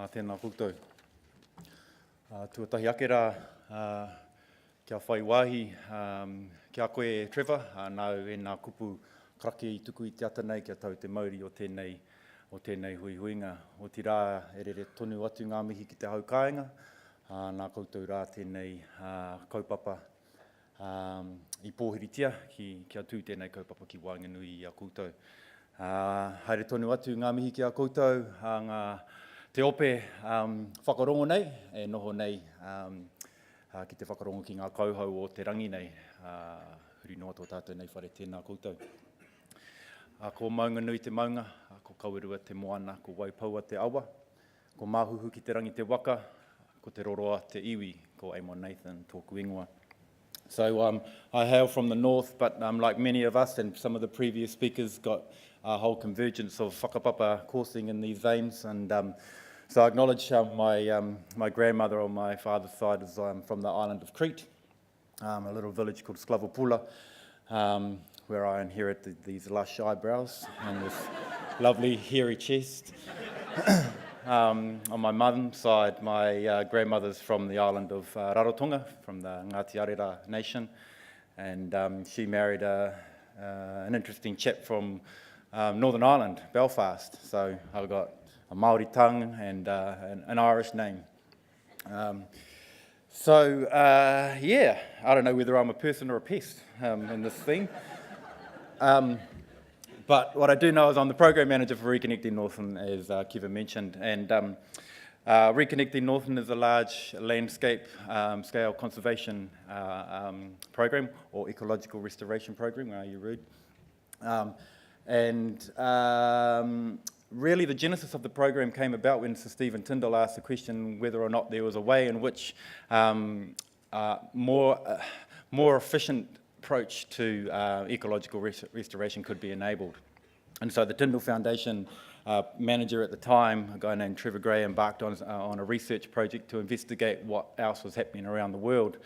Tēnā koutou. Tuatahi ake rā, kia whai wāhi, kia koe Trevor, nāu e nā kupu krake I tuku I te ata nei kia tau te mauri o tēnei hui huinga. O ti rā e rere tonu atu ngā mihi ki te hau kāinga, nā koutou rā tēnei kaupapa I pōhiritia kia tū tēnei kaupapa ki Wainganui I a koutou. Haere tonu atu ngā mihi ki a koutou, ngā te ope whakarongo nei, e noho nei ki te whakarongo ki ngā kauhau o te rangi nei, huri noa tō tātou nei whare tēnā koutou. Ko maunga nui te maunga, ko kawerua te moana, ko waipaua te awa, ko māhuhu ki te rangi te waka, ko te roroa te iwi, ko Eamon Nathan tōku ingoa. So I hail from the north, but like many of us and some of the previous speakers, got a whole convergence of whakapapa coursing in these veins, and so I acknowledge my grandmother on my father's side is from the island of Crete, a little village called Sklavopula, where I inherited these lush eyebrows and this lovely hairy chest. On my mum's side, my grandmother's from the island of Rarotonga, from the Ngāti Arera nation, and she married an interesting chap from Northern Ireland, Belfast, so I've got a Māori tongue and an Irish name. Yeah, I don't know whether I'm a person or a pest in this thing. But what I do know is I'm the program manager for Reconnecting Northland, as Kevin mentioned, and Reconnecting Northland is a large landscape scale conservation program, or ecological restoration program, are you rude? Really the genesis of the program came about when Sir Stephen Tyndall asked the question whether or not there was a way in which more efficient approach to ecological restoration could be enabled. And so the Tyndall Foundation manager at the time, a guy named Trevor Gray, embarked on a research project to investigate what else was happening around the world.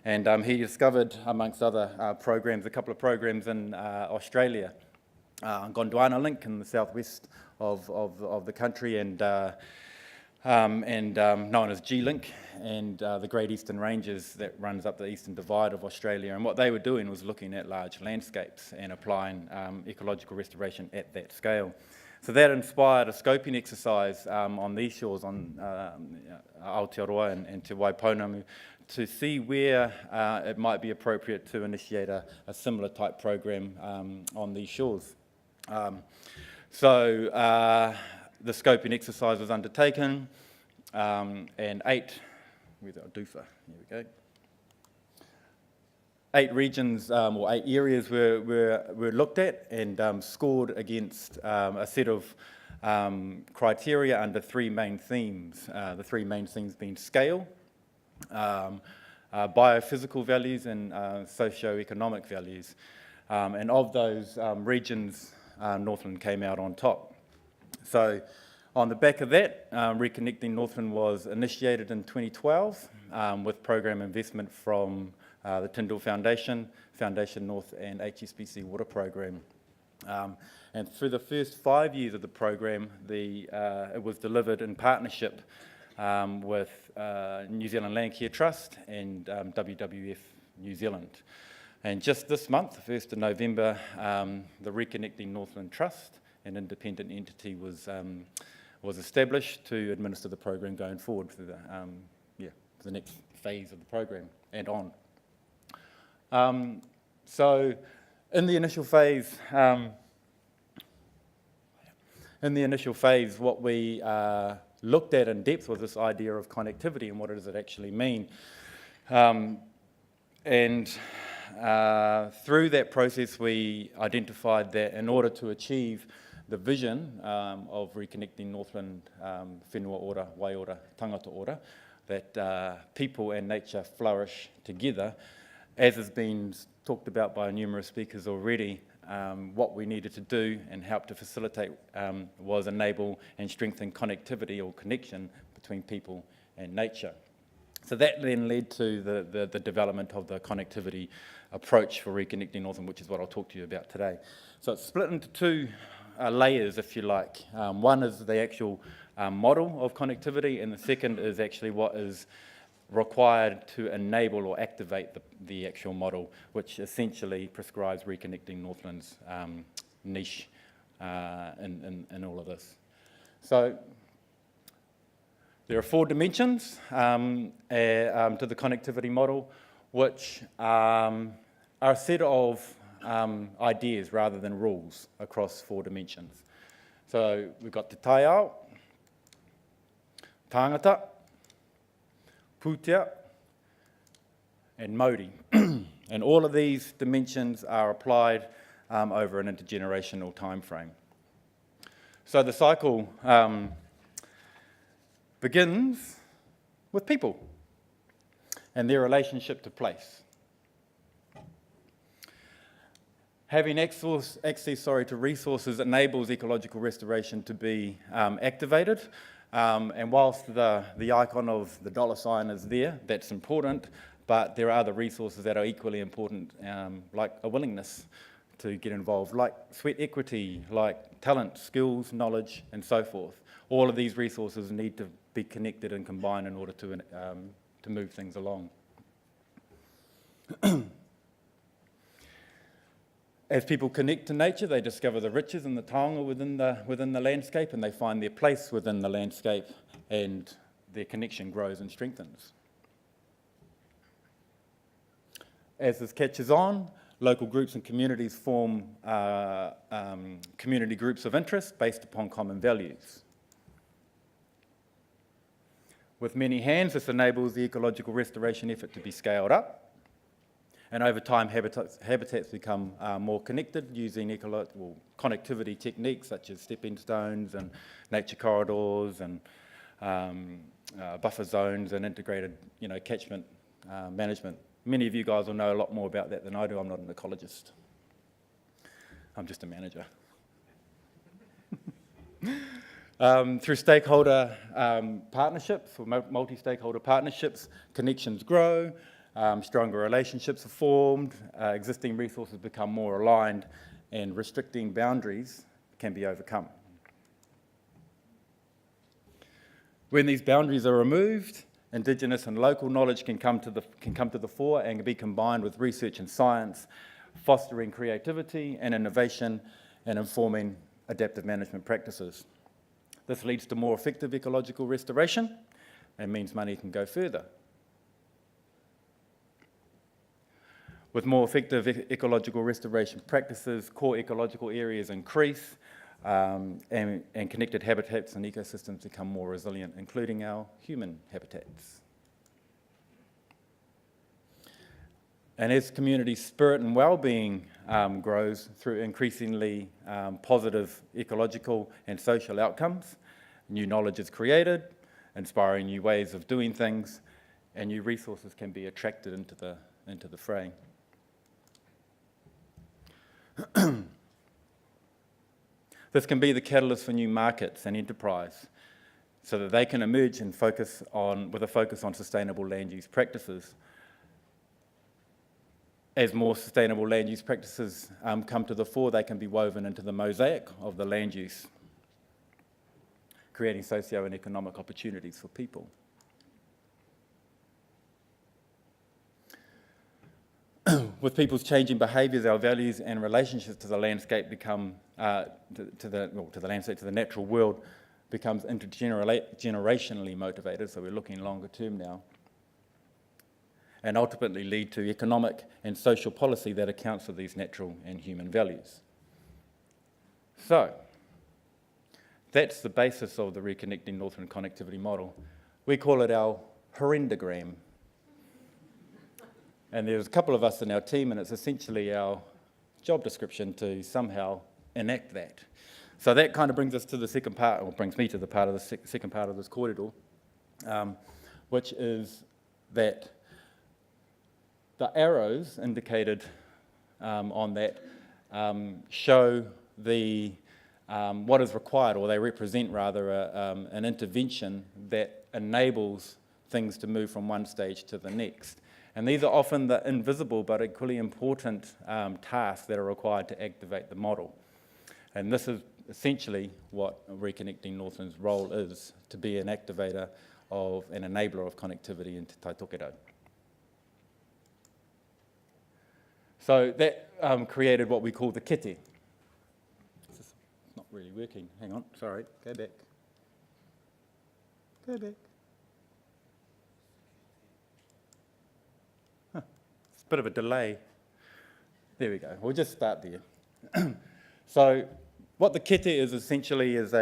And he discovered, amongst other programs, a couple of programs in Australia, Gondwana Link in the southwest of the country, and known as G-Link, and the Great Eastern Ranges that runs up the eastern divide of Australia. And what they were doing was looking at large landscapes and applying ecological restoration at that scale. So that inspired a scoping exercise on these shores, on Aotearoa and Te Waipounamu, to see where it might be appropriate to initiate a similar type program on these shores. The scoping exercise was undertaken, and eight regions or 8 areas were looked at and scored against a set of criteria under 3 main themes. The 3 main themes being scale, biophysical values, and socio-economic values. And of those regions, Northland came out on top. So on the back of that, Reconnecting Northland was initiated in 2012 with program investment from the Tyndall Foundation, Foundation North and HSBC Water Program. And through the first 5 years of the program, it was delivered in partnership with New Zealand Landcare Trust and WWF New Zealand. And just this month, the 1st of November, the Reconnecting Northland Trust, an independent entity, was established to administer the program going forward for the next phase of the program and on. So in the initial phase, what we looked at in depth was this idea of connectivity and what does it actually mean. Through that process, we identified that in order to achieve the vision of Reconnecting Northland, whenua ora, wai ora, tangata ora, that people and nature flourish together, as has been talked about by numerous speakers already. What we needed to do and help to facilitate was enable and strengthen connectivity or connection between people and nature. So that then led to the development of the connectivity approach for Reconnecting Northland, which is what I'll talk to you about today. So it's split into two layers, if you like. One is the actual model of connectivity, and the second is actually what is required to enable or activate the actual model, which essentially prescribes Reconnecting Northland's niche in all of this. So there are 4 dimensions to the connectivity model, which are a set of ideas rather than rules across 4 dimensions. So we've got te taiao, tangata, pūtea, and mauri. And all of these dimensions are applied over an intergenerational time frame. So the cycle begins with people and their relationship to place. Having access to resources enables ecological restoration to be activated. And whilst the icon of the dollar sign is there, that's important, but there are other resources that are equally important, like a willingness to get involved, like sweat equity, like talent, skills, knowledge, and so forth. All of these resources need to be connected and combined in order to move things along. As people connect to nature, they discover the riches and the taonga within the landscape, and they find their place within the landscape, and their connection grows and strengthens. As this catches on, local groups and communities form community groups of interest based upon common values. With many hands, this enables the ecological restoration effort to be scaled up. And over time, habitats become more connected using connectivity techniques such as stepping stones and nature corridors and buffer zones and integrated, catchment management. Many of you guys will know a lot more about that than I do. I'm not an ecologist. I'm just a manager. Through stakeholder partnerships, or multi-stakeholder partnerships, connections grow. Stronger relationships are formed, existing resources become more aligned, and restricting boundaries can be overcome. When these boundaries are removed, indigenous and local knowledge can come to the fore and can be combined with research and science, fostering creativity and innovation and informing adaptive management practices. This leads to more effective ecological restoration and means money can go further. With more effective ecological restoration practices, core ecological areas increase, and connected habitats and ecosystems become more resilient, including our human habitats. And as community spirit and well-being grows through increasingly positive ecological and social outcomes, new knowledge is created, inspiring new ways of doing things, and new resources can be attracted into the fray. This can be the catalyst for new markets and enterprise so that they can emerge and with a focus on sustainable land use practices. As more sustainable land use practices come to the fore, they can be woven into the mosaic of the land use, creating socio and economic opportunities for people. With people's changing behaviours, our values and relationships to the landscape become, to the natural world, becomes intergenerationally motivated, so we're looking longer term now, and ultimately lead to economic and social policy that accounts for these natural and human values. So, that's the basis of the Reconnecting Northland connectivity model. We call it our horrendogram. And there's a couple of us in our team, and it's essentially our job description to somehow enact that. So that kind of brings us to the second part, or brings me to the part of the second part of this kōrero, which is that the arrows indicated on that show what is required, or they represent rather an intervention that enables things to move from one stage to the next. And these are often the invisible but equally important tasks that are required to activate the model. And this is essentially what Reconnecting Northland's role is, to be an activator of an enabler of connectivity into taitokerau. So that created what we call the kete. It's not really working. Hang on, sorry, go back. Go back. Huh. It's a bit of a delay. There we go. We'll just start there. So what the kete is essentially is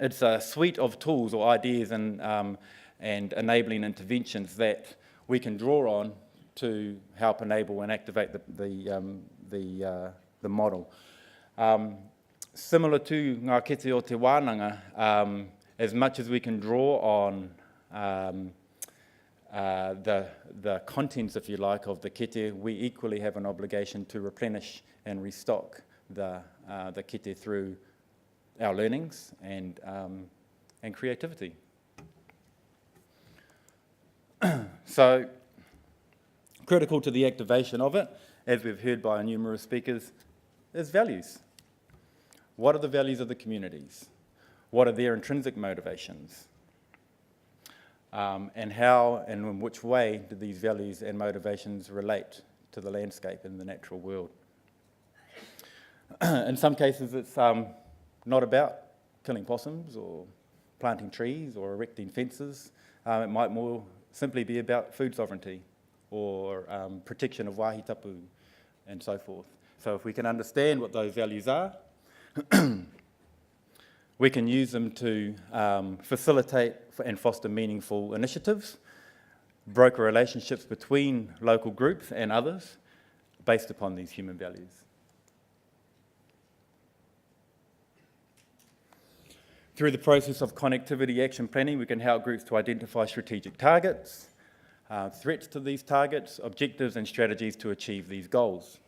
it's a suite of tools or ideas and enabling interventions that we can draw on to help enable and activate the model. Similar to ngā kete o te wānanga, as much as we can draw on the contents, if you like, of the kete, we equally have an obligation to replenish and restock the kete through our learnings and creativity. So, critical to the activation of it, as we've heard by numerous speakers, is values. What are the values of the communities? What are their intrinsic motivations? And how and in which way do these values and motivations relate to the landscape and the natural world? In some cases, it's not about killing possums or planting trees or erecting fences. It might more simply be about food sovereignty or protection of wāhi tapu and so forth. So if we can understand what those values are, we can use them to facilitate and foster meaningful initiatives, broker relationships between local groups and others based upon these human values. Through the process of connectivity action planning, we can help groups to identify strategic targets, threats to these targets, objectives and strategies to achieve these goals.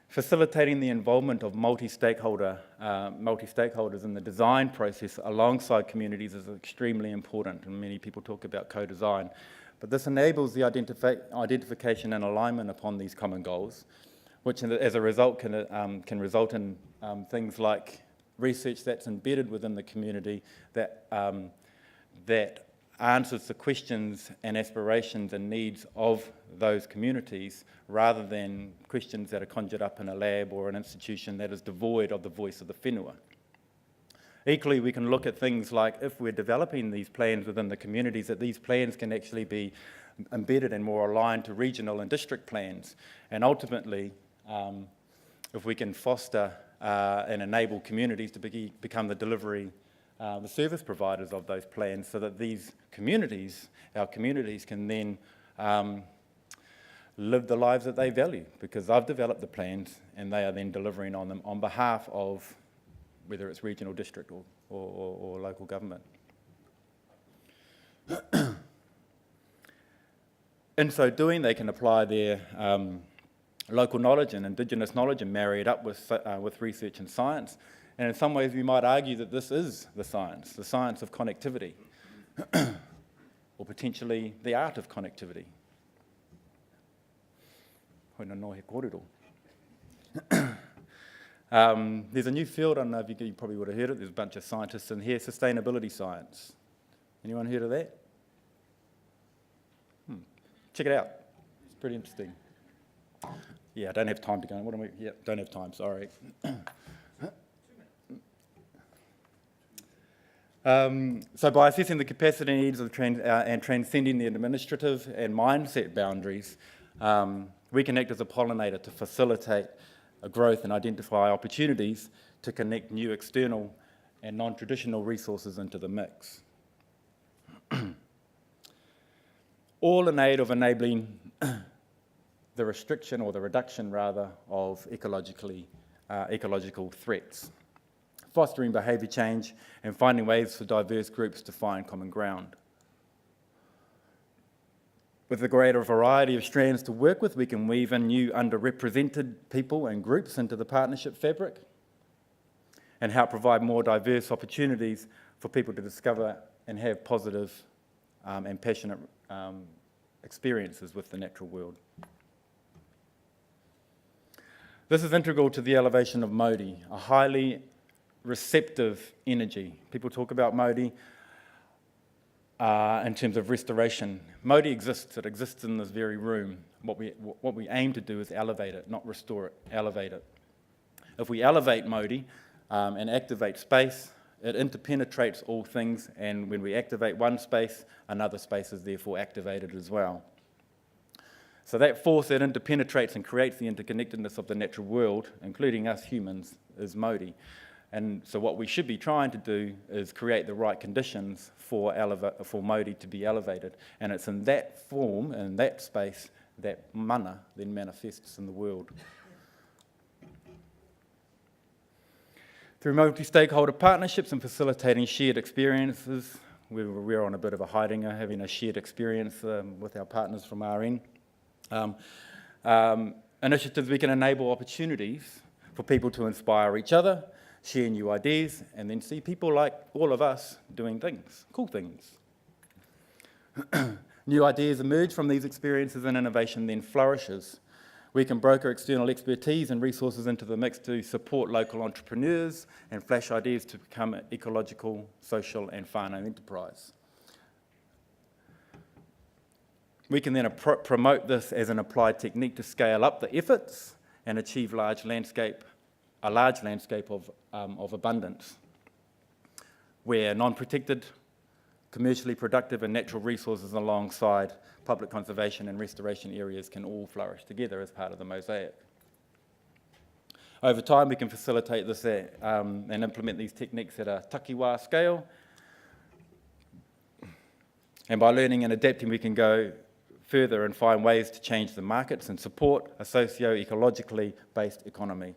Facilitating the involvement of multi-stakeholders in the design process alongside communities is extremely important, and many people talk about co-design. But this enables the identification and alignment upon these common goals, which as a result can result in things like research that's embedded within the community that answers the questions and aspirations and needs of those communities rather than questions that are conjured up in a lab or an institution that is devoid of the voice of the whenua. Equally, we can look at things like if we're developing these plans within the communities, that these plans can actually be embedded and more aligned to regional and district plans. And ultimately, if we can foster and enable communities to become the delivery, the service providers of those plans so that these communities, our communities can then live the lives that they value, because I've developed the plans and they are then delivering on them on behalf of whether it's regional, district or local government. In so doing, they can apply their local knowledge and indigenous knowledge and marry it up with research and science. And in some ways, we might argue that this is the science of connectivity, or potentially the art of connectivity. Hoina no he kōrero. There's a new field, I don't know if you probably would have heard it, there's a bunch of scientists in here, sustainability science. Anyone heard of that? Check it out, it's pretty interesting. Yeah, I don't have time to go, what am I, yeah, don't have time, sorry. So by assessing the capacity needs of and transcending the administrative and mindset boundaries, we can act as a pollinator to facilitate a growth and identify opportunities to connect new external and non-traditional resources into the mix. All in aid of enabling the restriction or the reduction rather of ecological threats, fostering behaviour change and finding ways for diverse groups to find common ground. With a greater variety of strands to work with, we can weave in new underrepresented people and groups into the partnership fabric and help provide more diverse opportunities for people to discover and have positive and passionate experiences with the natural world. This is integral to the elevation of Māori, a highly receptive energy. People talk about Māori in terms of restoration. Māori exists, it exists in this very room. What we aim to do is elevate it, not restore it, elevate it. If we elevate Māori and activate space, it interpenetrates all things, and when we activate one space, another space is therefore activated as well. So that force that interpenetrates and creates the interconnectedness of the natural world, including us humans, is Māori. And so what we should be trying to do is create the right conditions for Māori to be elevated. And it's in that form, in that space, that mana then manifests in the world. Through multi-stakeholder partnerships and facilitating shared experiences, we're on a bit of a hidinga, having a shared experience with our partners from RN. Initiatives we can enable opportunities for people to inspire each other, share new ideas, and then see people like all of us doing things, cool things. New ideas emerge from these experiences and innovation then flourishes. We can broker external expertise and resources into the mix to support local entrepreneurs and flash ideas to become an ecological, social and whānau enterprise. We can then promote this as an applied technique to scale up the efforts and achieve a large landscape of abundance, where non-protected, commercially productive and natural resources alongside public conservation and restoration areas can all flourish together as part of the mosaic. Over time, we can facilitate this and implement these techniques at a takiwā scale. And by learning and adapting, we can go further and find ways to change the markets and support a socio-ecologically based economy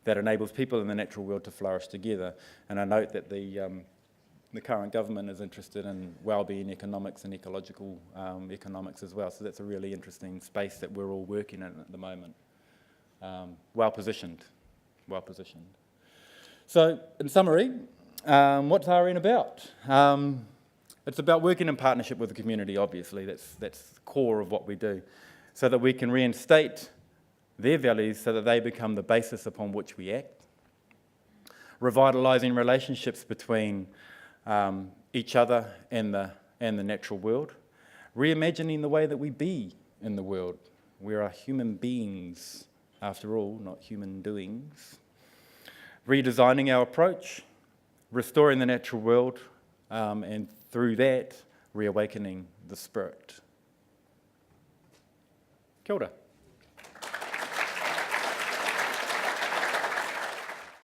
that enables people in the natural world to flourish together. And I note that the current government is interested in wellbeing economics and ecological economics as well. So that's a really interesting space that we're all working in at the moment. Well positioned. So in summary, what's RN about? It's about working in partnership with the community, obviously. That's the core of what we do, so that we can reinstate their values so that they become the basis upon which we act. Revitalising relationships between each other and the natural world. Reimagining the way that we be in the world. We are human beings, after all, not human doings. Redesigning our approach. Restoring the natural world, and through that, reawakening the spirit. Kia ora.